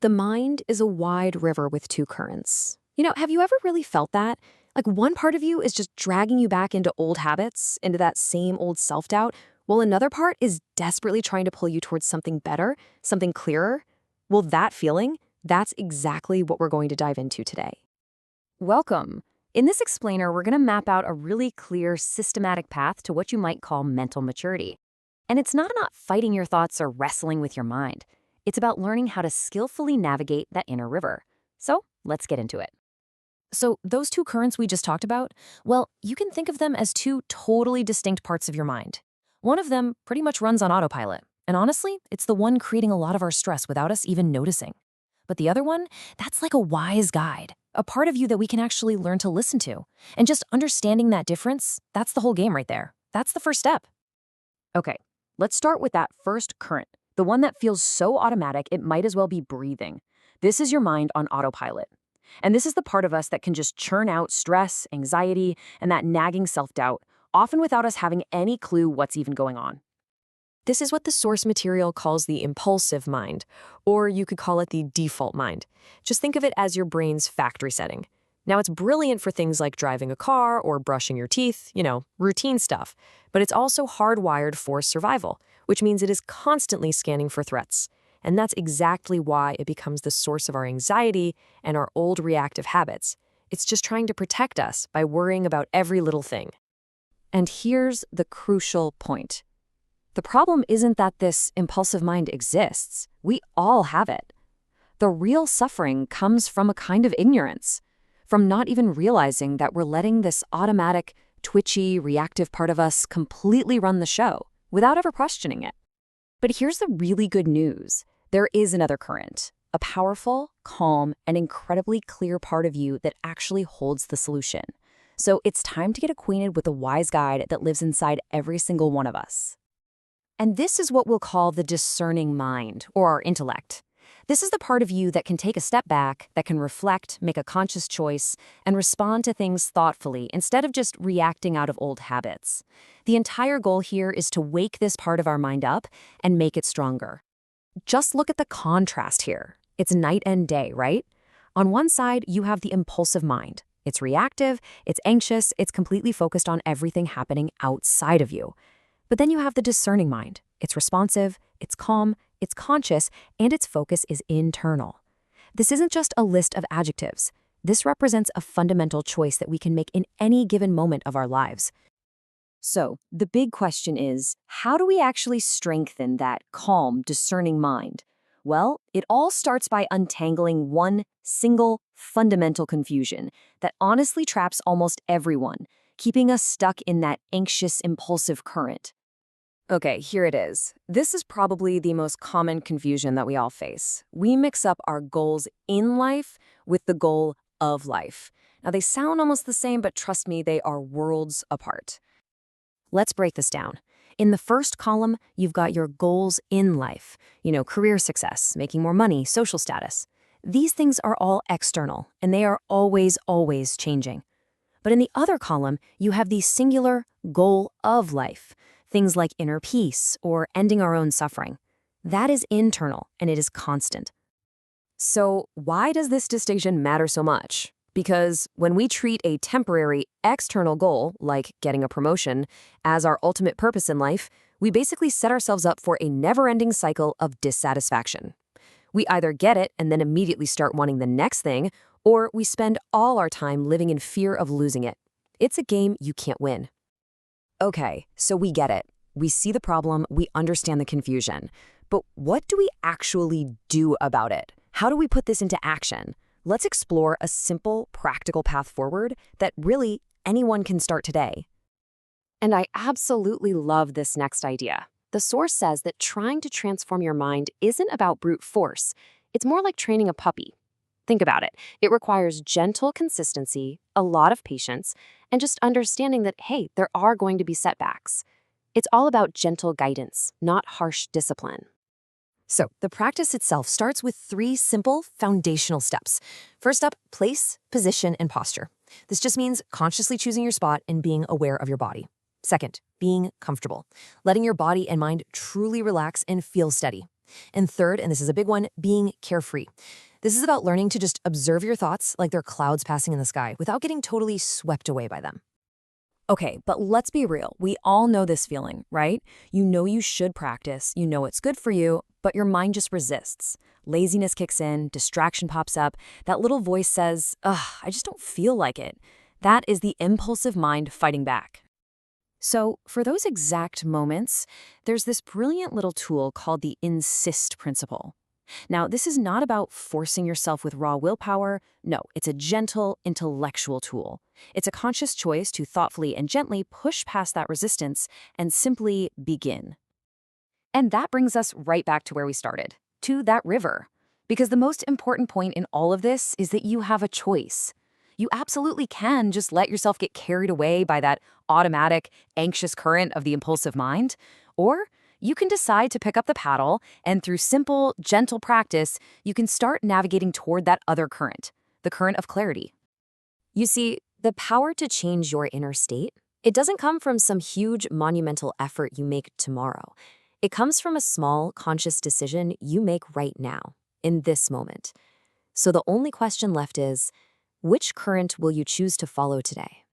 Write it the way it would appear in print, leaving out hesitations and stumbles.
The mind is a wide river with two currents. Have you ever really felt that? Like one part of you is just dragging you back into old habits, into that same old self-doubt, while another part is desperately trying to pull you towards something better, something clearer. Well, that feeling, that's exactly what we're going to dive into today. Welcome. In this explainer, we're going to map out a really clear, systematic path to what you might call mental maturity. And it's not about fighting your thoughts or wrestling with your mind. It's about learning how to skillfully navigate that inner river. So let's get into it. So those two currents we just talked about, well, you can think of them as two totally distinct parts of your mind. One of them pretty much runs on autopilot. And honestly, it's the one creating a lot of our stress without us even noticing. But the other one, that's like a wise guide, a part of you that we can actually learn to listen to. And just understanding that difference, that's the whole game right there. That's the first step. Okay, let's start with that first current, the one that feels so automatic it might as well be breathing. This is your mind on autopilot. And this is the part of us that can just churn out stress, anxiety, and that nagging self-doubt, often without us having any clue what's even going on. This is what the source material calls the impulsive mind, or you could call it the default mind. Just think of it as your brain's factory setting. Now, it's brilliant for things like driving a car or brushing your teeth, routine stuff, but it's also hardwired for survival, which means it is constantly scanning for threats. And that's exactly why it becomes the source of our anxiety and our old reactive habits. It's just trying to protect us by worrying about every little thing. And here's the crucial point. The problem isn't that this impulsive mind exists. We all have it. The real suffering comes from a kind of ignorance, from not even realizing that we're letting this automatic, twitchy, reactive part of us completely run the show without ever questioning it. But here's the really good news. There is another current, a powerful, calm, and incredibly clear part of you that actually holds the solution. So it's time to get acquainted with the wise guide that lives inside every single one of us. And this is what we'll call the discerning mind, or our intellect. This is the part of you that can take a step back, that can reflect, make a conscious choice, and respond to things thoughtfully instead of just reacting out of old habits. The entire goal here is to wake this part of our mind up and make it stronger. Just look at the contrast here. It's night and day, right? On one side, you have the impulsive mind. It's reactive, it's anxious, it's completely focused on everything happening outside of you. But then you have the discerning mind. It's responsive, it's calm, it's conscious, and its focus is internal. This isn't just a list of adjectives. This represents a fundamental choice that we can make in any given moment of our lives. So, the big question is, how do we actually strengthen that calm, discerning mind? Well, it all starts by untangling one single fundamental confusion that honestly traps almost everyone, keeping us stuck in that anxious, impulsive current. Okay, here it is. This is probably the most common confusion that we all face. We mix up our goals in life with the goal of life. Now, they sound almost the same, but trust me, they are worlds apart. Let's break this down. In the first column, you've got your goals in life. Career success, making more money, social status. These things are all external, and they are always, always changing. But in the other column, you have the singular goal of life. Things like inner peace or ending our own suffering. That is internal, and it is constant. So why does this distinction matter so much? Because when we treat a temporary external goal, like getting a promotion, as our ultimate purpose in life, we basically set ourselves up for a never-ending cycle of dissatisfaction. We either get it and then immediately start wanting the next thing, or we spend all our time living in fear of losing it. It's a game you can't win. Okay, so we get it. We see the problem, we understand the confusion. But what do we actually do about it? How do we put this into action? Let's explore a simple, practical path forward that really anyone can start today. And I absolutely love this next idea. The source says that trying to transform your mind isn't about brute force. It's more like training a puppy. Think about it. It requires gentle consistency, a lot of patience, and just understanding that, hey, there are going to be setbacks. It's all about gentle guidance, not harsh discipline. So the practice itself starts with 3 simple foundational steps. First up, place, position, and posture. This just means consciously choosing your spot and being aware of your body. Second, being comfortable, letting your body and mind truly relax and feel steady. And third, and this is a big one, being carefree. This is about learning to just observe your thoughts like they're clouds passing in the sky without getting totally swept away by them. Okay, but let's be real. We all know this feeling, right? You know you should practice, you know it's good for you, but your mind just resists. Laziness kicks in, distraction pops up, that little voice says, ugh, I just don't feel like it. That is the impulsive mind fighting back. So, for those exact moments, there's this brilliant little tool called the insist principle. Now, this is not about forcing yourself with raw willpower. No, it's a gentle, intellectual tool. It's a conscious choice to thoughtfully and gently push past that resistance and simply begin. And that brings us right back to where we started, to that river. Because the most important point in all of this is that you have a choice. You absolutely can just let yourself get carried away by that automatic, anxious current of the impulsive mind, or you can decide to pick up the paddle, and through simple, gentle practice, you can start navigating toward that other current, the current of clarity. You see, the power to change your inner state, it doesn't come from some huge, monumental effort you make tomorrow. It comes from a small, conscious decision you make right now, in this moment. So the only question left is, which current will you choose to follow today?